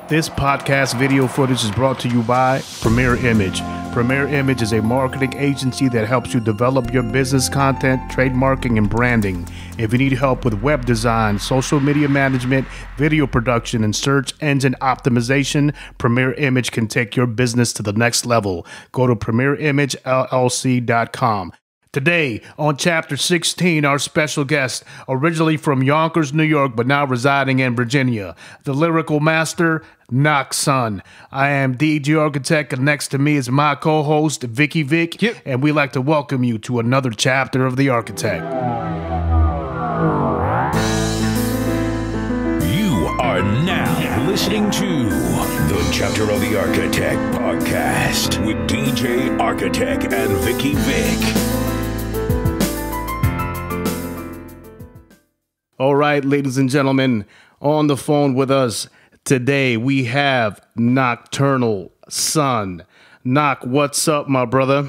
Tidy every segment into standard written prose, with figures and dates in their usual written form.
This podcast video footage is brought to you by Premier Image. Premier Image is a marketing agency that helps you develop your business content, trademarking, and branding. If you need help with web design, social media management, video production, and search engine optimization, Premier Image can take your business to the next level. Go to premierimagellc.com. Today, on Chapter 16, our special guest, originally from Yonkers, New York, but now residing in Virginia, the lyrical master, Knock's son. I am DJ Architect, and next to me is my co-host, Vicky Vic, and we'd like to welcome you to another chapter of The Architect. You are now listening to the Chapter of The Architect podcast with DJ Architect and Vicky Vic. All right, ladies and gentlemen, on the phone with us today, we have Nocturnal Son. Knock, what's up, my brother?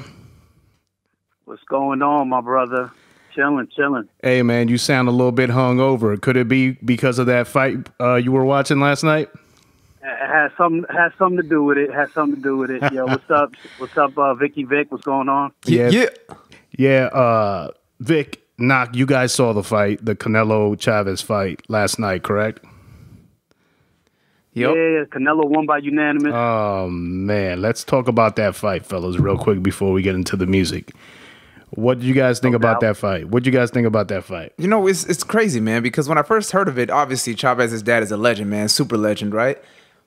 What's going on, my brother? Chilling. Hey, man, you sound a little bit hungover. Could it be because of that fight you were watching last night? It has something to do with it. Yo, what's up? What's up, Vicky Vic? What's going on? Yeah. Vic, Knock, you guys saw the fight, the Canelo Chavez fight last night, correct? Yep. Yeah, Canelo won by unanimous. Oh, man. Let's talk about that fight, fellas, real quick before we get into the music. What did you guys think about that fight? What did you guys think about that fight? You know, it's crazy, man, because when I first heard of it, obviously Chavez's dad is a legend, man, super legend, right?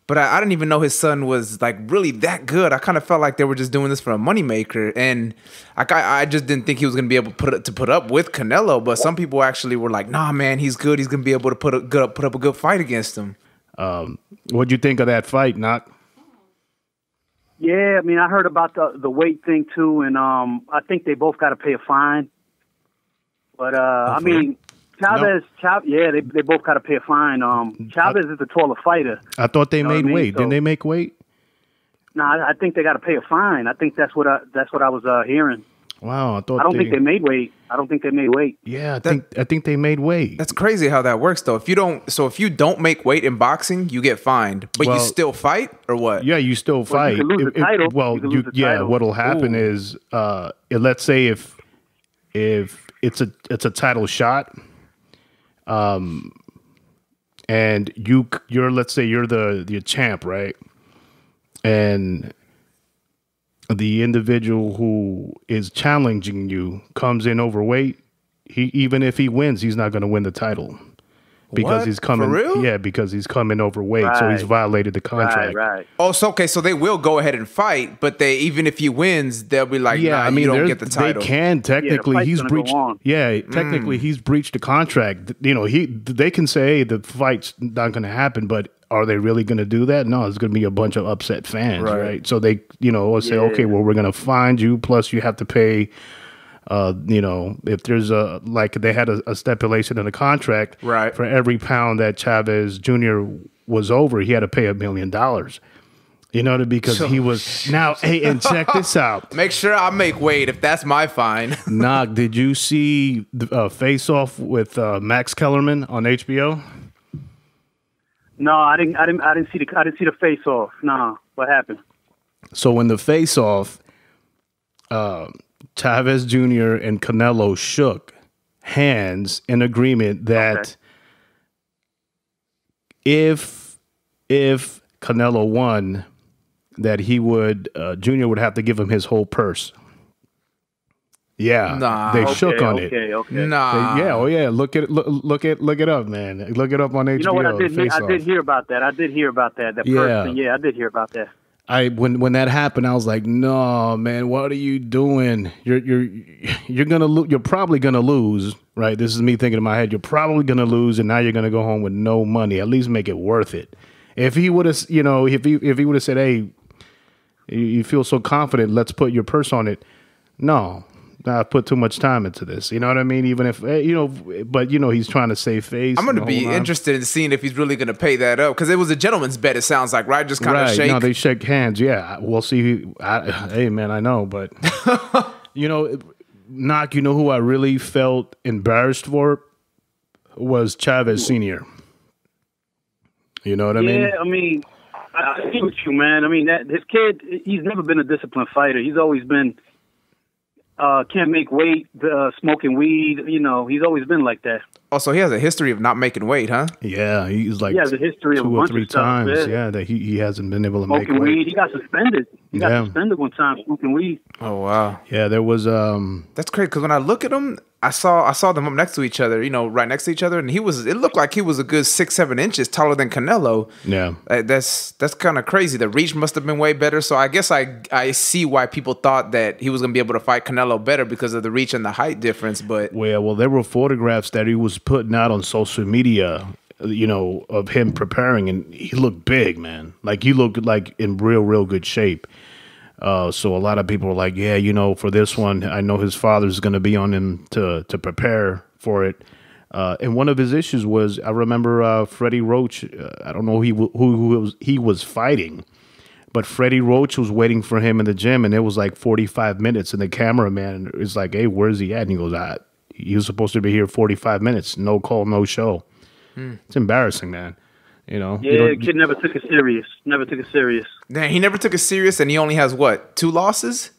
But I didn't even know his son was like really that good. I kind of felt like they were just doing this for a moneymaker, and I just didn't think he was gonna be able to put up with Canelo. But some people actually were like, "Nah, man, he's good. He's gonna be able to put up a good fight against him." What'd you think of that fight, Knock? Yeah, I mean, I heard about the weight thing too, and I think they both got to pay a fine. But I mean. Chavez, they both got to pay a fine. Chavez is the taller fighter. I thought they made weight. Didn't they make weight? No, I think they got to pay a fine. I think that's what I was hearing. Wow, I don't think they made weight. Yeah, I think they made weight. That's crazy how that works, though. If you don't make weight in boxing, you get fined, but you still fight, or what? Yeah, you still fight. You can lose the title. What'll happen is, let's say if it's a title shot. And you're let's say you're the champ, right? And the individual who is challenging you comes in overweight. Even if he wins, he's not going to win the title because he's coming. For real? Yeah, because he's coming overweight, so he's violated the contract. Right. Oh, so they will go ahead and fight, but even if he wins, they'll be like, "Yeah, I mean, you don't get the title." They can technically. He's breached. Yeah, technically, he's breached the contract. You know, they can say, "Hey, the fight's not going to happen," but are they really going to do that? No, it's going to be a bunch of upset fans, right? So they, will say, "Okay, well, we're going to fine you. Plus, you have to pay." If there's they had a stipulation in the contract, right? For every pound that Chavez Jr. was over, he had to pay $1 million. Because he was now. Hey, and check this out. Make sure I make weight if that's my fine. Knock, did you see the Face Off with Max Kellerman on HBO? No, I didn't see the Face Off. No, what happened? So in the Face Off, Chavez Jr. and Canelo shook hands in agreement that if Canelo won, that he would Jr. would have to give him his whole purse. Yeah, they shook on it. Okay. Nah. Look it up, man. Look it up on HBO. You know what? I did hear about that. That person. Yeah, I did hear about that. When that happened, I was like, no, man, what are you doing? You're probably gonna lose, right? This is me thinking in my head. You're probably gonna lose, and now you're gonna go home with no money. At least make it worth it. If he would have, if he would have said, hey, you feel so confident, let's put your purse on it. No, I put too much time into this. You know what I mean? Even if, but he's trying to save face. I'm going to be interested in seeing if he's really going to pay that up. Because it was a gentleman's bet, it sounds like, right? Just kind of shake. No, they shake hands. Yeah. We'll see. Hey, man, I know. But, Knock, who I really felt embarrassed for was Chavez Sr. You know what I mean? Yeah, I mean, I agree with you, man. I mean, this kid, he's never been a disciplined fighter. He's always been can't make weight, smoking weed. You know, he's always been like that. Oh, so he has a history of not making weight, huh? Yeah, he's like He has a history of a two or bunch three of stuff, times. yeah. Yeah, that he hasn't been able to make Smoking weight. weed. He got suspended. He got Yeah. suspended one time smoking weed. Oh wow, Yeah, there was that's crazy. Because when I look at him, I saw them up next to each other. You know, right next to each other, and it looked like he was a good 6-7 inches taller than Canelo. yeah. That's kind of crazy. The reach must have been way better. So I guess I see why people thought that he was gonna be able to fight Canelo better because of the reach and the height difference. But Well, there were photographs that he was putting out on social media, you know, of him preparing, and he looked big, man. Like he looked like in real good shape. So a lot of people were like, yeah, you know, for this one, I know his father's going to be on him to prepare for it. And one of his issues was, I remember Freddie Roach. I don't know who he was fighting, but Freddie Roach was waiting for him in the gym, and it was like 45 minutes. And the cameraman is like, "Hey, where's he at?" And he goes, "He was supposed to be here 45 minutes. No call, no show." It's embarrassing, man. You know. Yeah, kid never took it serious. Never took it serious. damn, he never took it serious, and he only has what, 2 losses?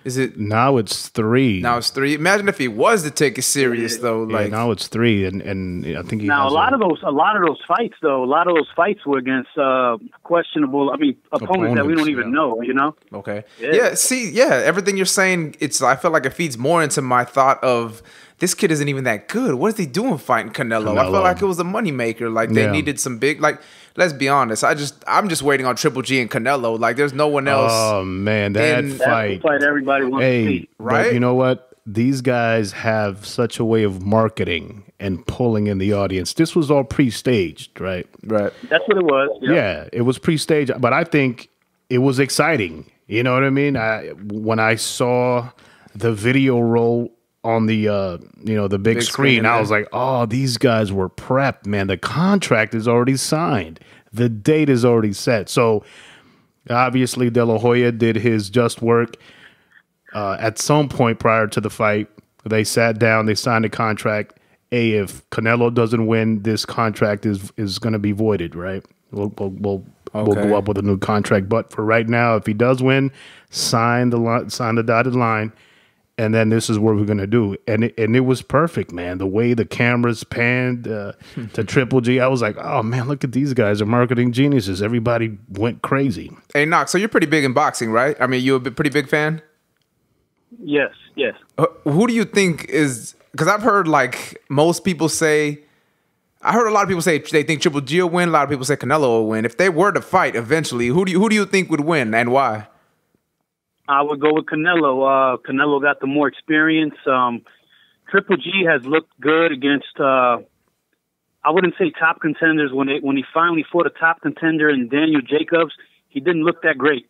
Is it? Now it's 3. Now it's 3. Imagine if he was to take it serious though. Yeah, Like now it's 3, and I think he Now has a lot of those fights were against questionable. I mean, opponents that we don't even know. You know. okay, Yeah. yeah. Everything you're saying, I feel like it feeds more into my thought of this kid isn't even that good. What is he doing fighting Canelo? I felt like it was a moneymaker. Like they Yeah. needed some big. Like let's be honest. I'm just waiting on Triple G and Canelo. Like there's no one else. Oh man, that in- That's the fight. fight everybody wants to Hey, see. Right? But you know what? These guys have such a way of marketing and pulling in the audience. This was all pre-staged, right? Right. That's what it was. Yeah, it was pre-staged, but I think it was exciting. You know what I mean? When I saw the video roll on the the big screen, screen, I was like, "Oh, these guys were prepped, man. The contract is already signed. The date is already set." So obviously, De La Hoya did his just work. At some point prior to the fight, they sat down, they signed a contract. If Canelo doesn't win, this contract is going to be voided, right? We'll go up with a new contract. But for right now, if he does win, sign the dotted line, and then this is what we're going to do. And it was perfect, man. The way the cameras panned to Triple G, I was like, oh man, look at these guys, are marketing geniuses. Everybody went crazy. Hey, Knox, so you're pretty big in boxing, right? I mean, you a pretty big fan? Yes. Who do you think is... Because I've heard, like, most people say... I heard a lot of people say they think Triple G will win. A lot of people say Canelo will win. If they were to fight eventually, who do you think would win and why? I would go with Canelo. Canelo got the more experience. Triple G has looked good against, I wouldn't say top contenders. When he finally fought a top contender in Daniel Jacobs, he didn't look that great.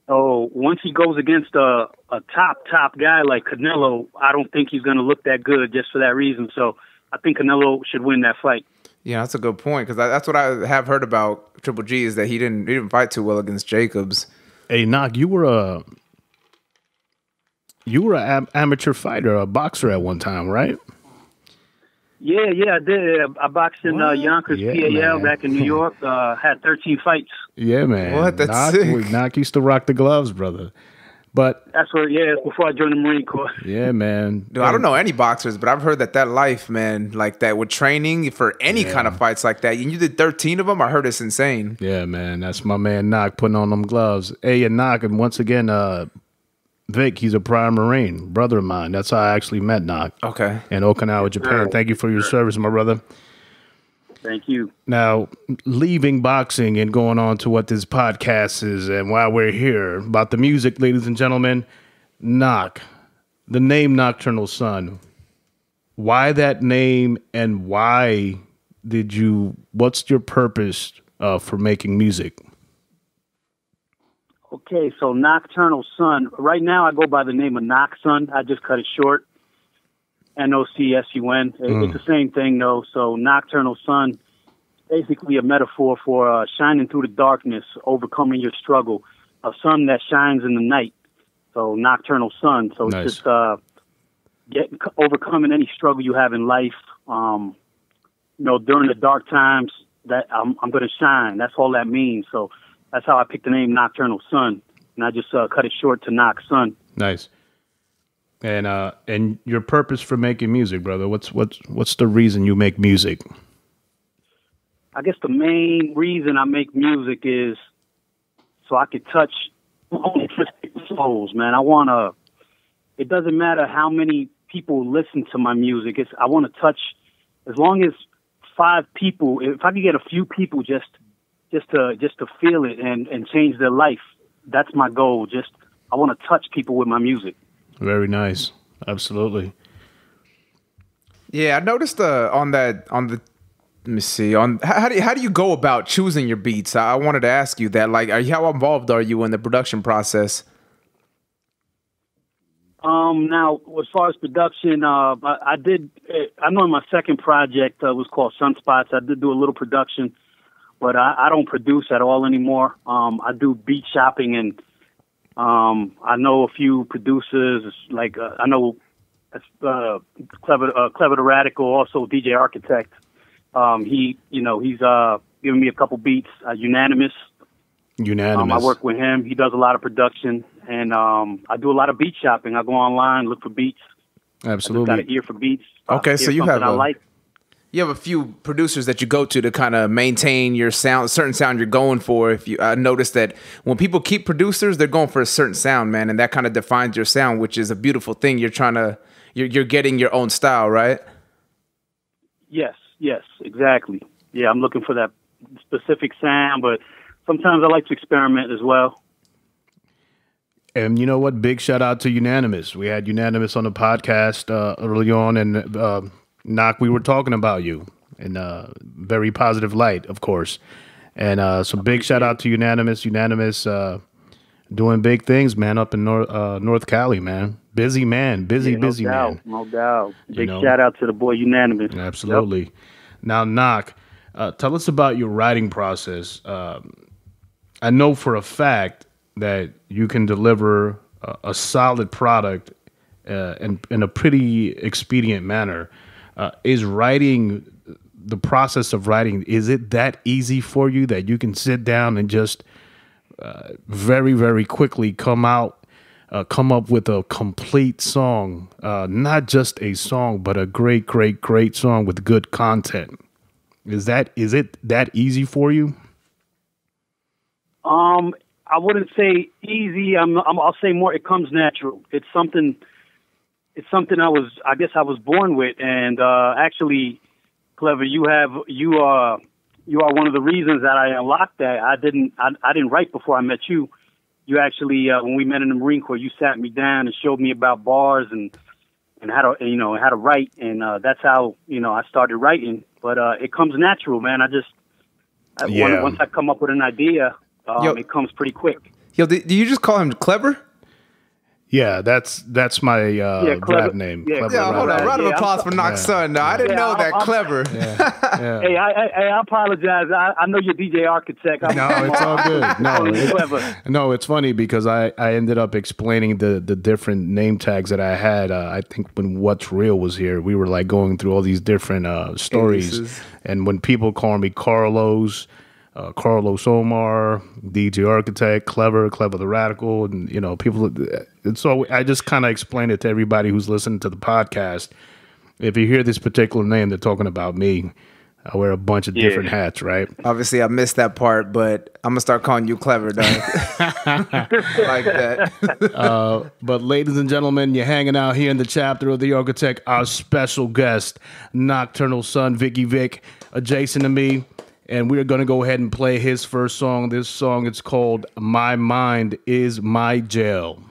So once he goes against a top guy like Canelo, I don't think he's going to look that good just for that reason. So I think Canelo should win that fight. Yeah, that's a good point because that's what I have heard about Triple G is that he didn't fight too well against Jacobs. Hey, Knock, you were an amateur fighter, a boxer at one time, right? Yeah, I did. I boxed in Yonkers, Yeah, PAL man. back in New York. Had 13 fights. Yeah, man. What? That's Knock, sick. Knock used to rock the gloves, brother. But That's before I joined the Marine Corps. yeah, man. Dude, I don't know any boxers, but I've heard that life, man, like that with training for any kind of fights like that. And you did 13 of them. I heard it's insane. Yeah, man. That's my man Knock putting on them gloves. Hey, and Knock, and once again, Vic, he's a prior Marine, brother of mine. That's how I actually met Knock. Okay. In Okinawa, Japan. Thank you for your service, my brother. Thank you. Now, leaving boxing and going on to what this podcast is, and why we're here, about the music, ladies and gentlemen, Knock, the name Nocturnal Sun. Why that name, and what's your purpose for making music? Okay, so Nocturnal Sun. Right now I go by the name of Noxsun. I just cut it short. Nocsun. It's the same thing, though. So Nocturnal Sun, basically a metaphor for shining through the darkness, overcoming your struggle. A sun that shines in the night. So Nocturnal Sun. So Nice. it's just overcoming any struggle you have in life. During the dark times, that I'm going to shine. That's all that means. So that's how I picked the name Nocturnal Sun, and I just cut it short to Noc Sun. Nice. And your purpose for making music, brother? What's the reason you make music? I guess the main reason I make music is so I could touch souls, man. It doesn't matter how many people listen to my music. I want to touch, as long as 5 people, if I could get a few people just to feel it and change their life, that's my goal. I want to touch people with my music. Very nice. Absolutely. Yeah, I noticed let me see. How do you go about choosing your beats? I wanted to ask you that. Like, how involved are you in the production process? Now, as far as production, I know in my second project was called Sunspots. I did do a little production, but I don't produce at all anymore. I do beat shopping, and I know a few producers. Like I know Clever the Radical, also DJ Architect. He's giving me a couple beats. Unanimous. I work with him. He does a lot of production, and I do a lot of beat shopping. I go online, look for beats. Absolutely. I just got an ear for beats. Okay, so you have you have a few producers that you go to kind of maintain your sound, a certain sound you're going for. I noticed that when people keep producers, they're going for a certain sound, man, and that kind of defines your sound, which is a beautiful thing. You're getting your own style, right? Yes, exactly. Yeah, I'm looking for that specific sound, but sometimes I like to experiment as well. And you know what? Big shout out to Unanimous. We had Unanimous on the podcast early on, and Noc, we were talking about you in a very positive light, of course. And so big shout out to Unanimous. Unanimous doing big things, man, up in North Cali, man. Busy man. Busy man. No doubt. Big shout out to the boy Unanimous. Absolutely. Yep. Now, Noc, tell us about your writing process. I know for a fact that you can deliver a solid product in a pretty expedient manner. Is the process of writing, is it that easy for you that you can sit down and just very, very quickly come up with a complete song, not just a song, but a great, great, great song with good content? Is it that easy for you? I wouldn't say easy. I'll say more. It comes natural. It's something I was born with. And actually, Clever, you are one of the reasons that I unlocked that. I didn't write before I met you. You actually, when we met in the Marine Corps, you sat me down and showed me about bars and how to write, and that's how I started writing. But it comes natural, man. Once I come up with an idea, it comes pretty quick. Yo, do you just call him Clever? Yeah, that's my rap name. Yeah, Clever. Hold on. Round of applause for Noc Sun. No, I didn't know that. Clever. Yeah. Hey, I apologize. I know you're DJ Architect. No, it's all good. No, it's funny because I ended up explaining the different name tags that I had. I think when What's Real was here, we were like going through all these different stories. And when people call me Carlos Omar, DJ Architect, Clever the Radical, and people. And so I just kind of explained it to everybody who's listening to the podcast. If you hear this particular name, they're talking about me. I wear a bunch of different hats, right? Obviously, I missed that part, but I'm gonna start calling you Clever, dog. Like that. But ladies and gentlemen, you're hanging out here in the chapter of the Architect. Our special guest, Nocturnal Sun, Vicky Vic, adjacent to me. And we're going to go ahead and play his first song. This song, it's called My Mind Is My Jail.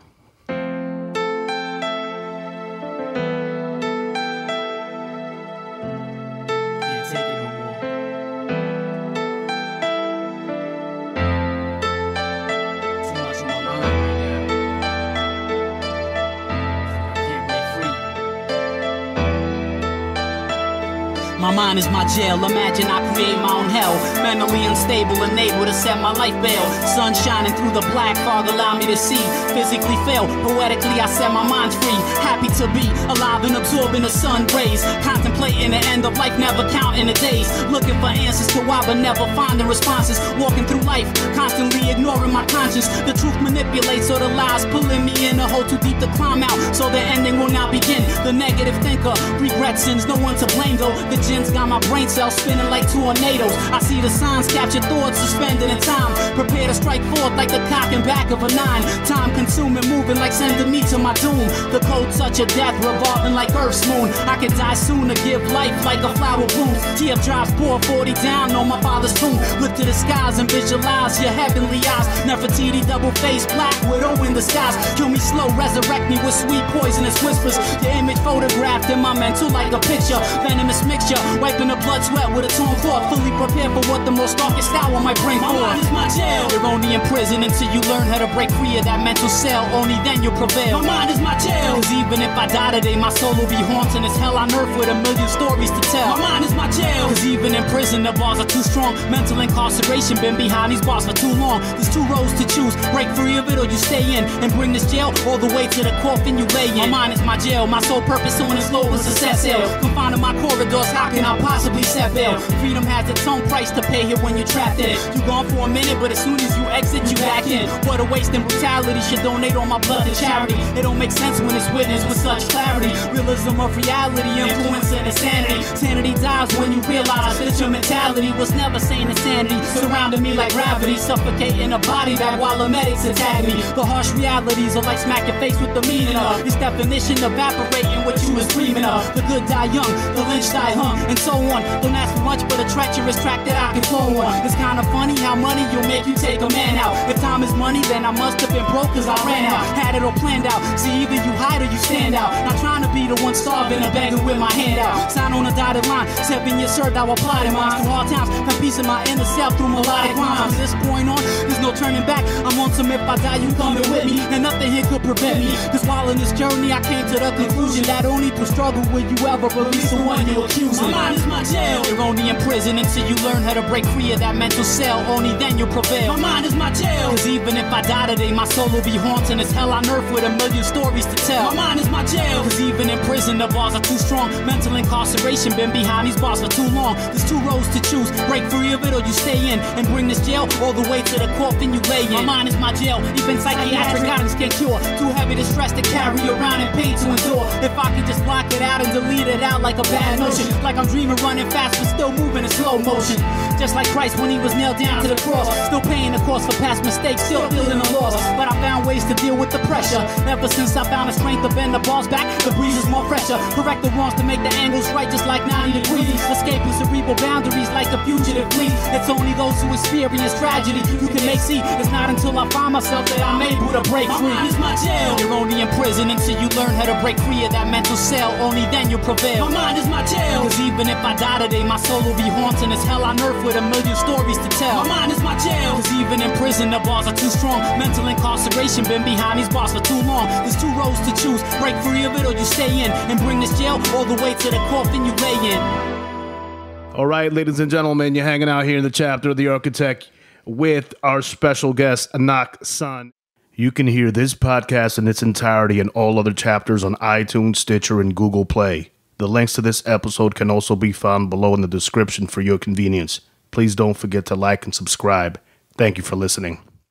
My mind is my jail, imagine I create my own hell. Mentally unstable, unable to set my life bail. Sun shining through the black fog, allow me to see. Physically fail, poetically I set my mind free. Happy to be alive and absorbing the sun rays. Contemplating the end of life, never counting the days. Looking for answers to why, but never finding responses. Walking through life, constantly ignoring my conscience. The truth manipulates, so the lies pulling me in a hole too deep to climb out. So the ending will not begin. The negative thinker, regret sins, no one to blame though. The gin's got my brain cells spinning like tornadoes. I see the signs, capture thoughts, suspended in time. Prepare to strike forth like the cock and back of a 9. Time consuming, moving like sending me to my doom. The cold touch of death, revolving like Earth's moon. I could die soon to give life like a flower blooms. TF drives 440 down on my father's tomb. Look to the skies and visualize your heavenly eyes. Nefertiti, double face, black widow in the skies. Kill me slow, resurrect me with sweet poisonous whispers. Your image photographed in my mental like a picture. Venomous mixture, wiping the blood sweat with a torn cloth. Fully prepared for what the most darkest hour might bring forth. My mind is my jail. You're only in prison until you learn how to break free of that mental cell. Only then you'll prevail. My mind is my jail. Cause even if I die today, my soul will be haunting this hell on earth with a million stories to tell. My mind is my jail. Cause even in prison, the bars are too strong. Mental incarceration, been behind these bars for too long. There's 2 roads to choose. Break free of it or you stay in. And bring this jail all the way to the coffin you lay in. My mind is my jail. My sole purpose on this low was a set sail. Confined to my corridors, how can I possibly set bail? Freedom has its own price to pay here when you're trapped in. You gone for a minute, but as soon as you exit, you back in. What a waste and brutality. Should donate all my blood to charity. It don't make sense when it's witnessed with such clarity. Realism of reality, influence and insanity. Sanity dies when you realize that your mentality was never sane insanity. Surrounding me like gravity, suffocating a body that while the medics attack me. The harsh realities are like smack your face with the meaning of its definition, evaporating what you was dreaming of. The good die young, the lynch die hung, and so on. Don't ask for much but a treacherous track that I can flow on. It's kinda funny how money will make you take a man out. If time is money, then I must have been broke cause I ran out. Had it all planned out. See, either you hide or you stand out. Not trying to be the one starving or begging with my hand out. Sign on a dotted line, 7 years served, I will apply to mine. Through hard times, found peace in my inner self through melodic rhymes. From this point on, there's no turning back. I'm on some if I die, you coming with me. And nothing here could prevent me. Cause while in this journey, I came to the conclusion that only through struggle will you ever release the one you accuse. My mind is my jail. You're only in prison until you learn how to break free of that mental cell. Only then you'll prevail. My mind is my jail. Cause even if I die today, my soul will be haunting this hell on earth with a million stories to tell. My mind is my jail. Cause even in prison, the bars are too strong. Mental incarceration, been behind these bars for too long. There's 2 roads to choose. Break free of it or you stay in. And bring this jail all the way to the coffin you lay in. My mind is my jail. Even psychiatric guidance can't cure. Too heavy to stress to carry around and pain to endure. If I could just block it out and delete it out like a bad notion. Like I'm dreaming running fast but still moving in slow motion. Just like Christ when he was nailed down to the cross. Still paying the cost for past mistakes, still feeling the loss. But I found ways to deal with the pressure. Ever since I found the strength to bend the bars back, the breeze is more fresher. Correct the wrongs to make the angles right just like 90 degrees. Escaping cerebral boundaries like a fugitive fleet. It's only those who experience tragedy you can make see. It's not until I find myself that I'm able to break free. My mind is my jail. You're only in prison until you learn how to break free of that mental cell. Only then you'll prevail. My mind is my jail. Cause even if I die today, my soul will be haunting this hell on earth with a million stories to tell. My mind is my jail. Cause even in prison, the bars are too strong. Mental incarceration, been behind these bars for too long. There's 2 roads to choose. Break free of it or you stay in. And bring this jail all the way to the coffin you lay in. All right, ladies and gentlemen, you're hanging out here in the chapter of the Architect with our special guest, Anak Sun. You can hear this podcast in its entirety and all other chapters on iTunes, Stitcher, and Google Play. The links to this episode can also be found below in the description for your convenience. Please don't forget to like and subscribe. Thank you for listening.